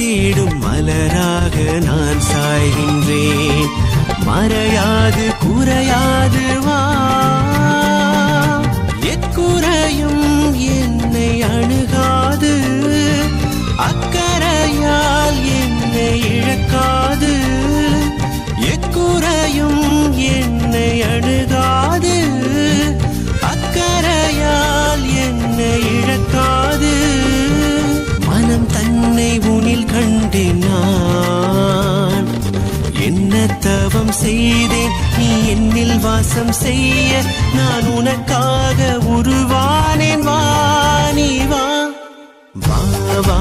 தேடும் மலராக நான் சாய்கின்றேன். மறையாது குறையாது வா, எக்குறையும் என்னை அணுகாது, அக்கறையால் என்னை இழக்காது. எக்குறையும் என்னை அணுகாது, அக்கறையால் என்னை இழக்காது. மனம் தன்னை உனில் கண்டேன் நான், என்ன தவம் செய்தேன் நீ என்னில் வாசம் செய்ய. நான் உனக்காக உருவானேன். வா நீ வா வா வா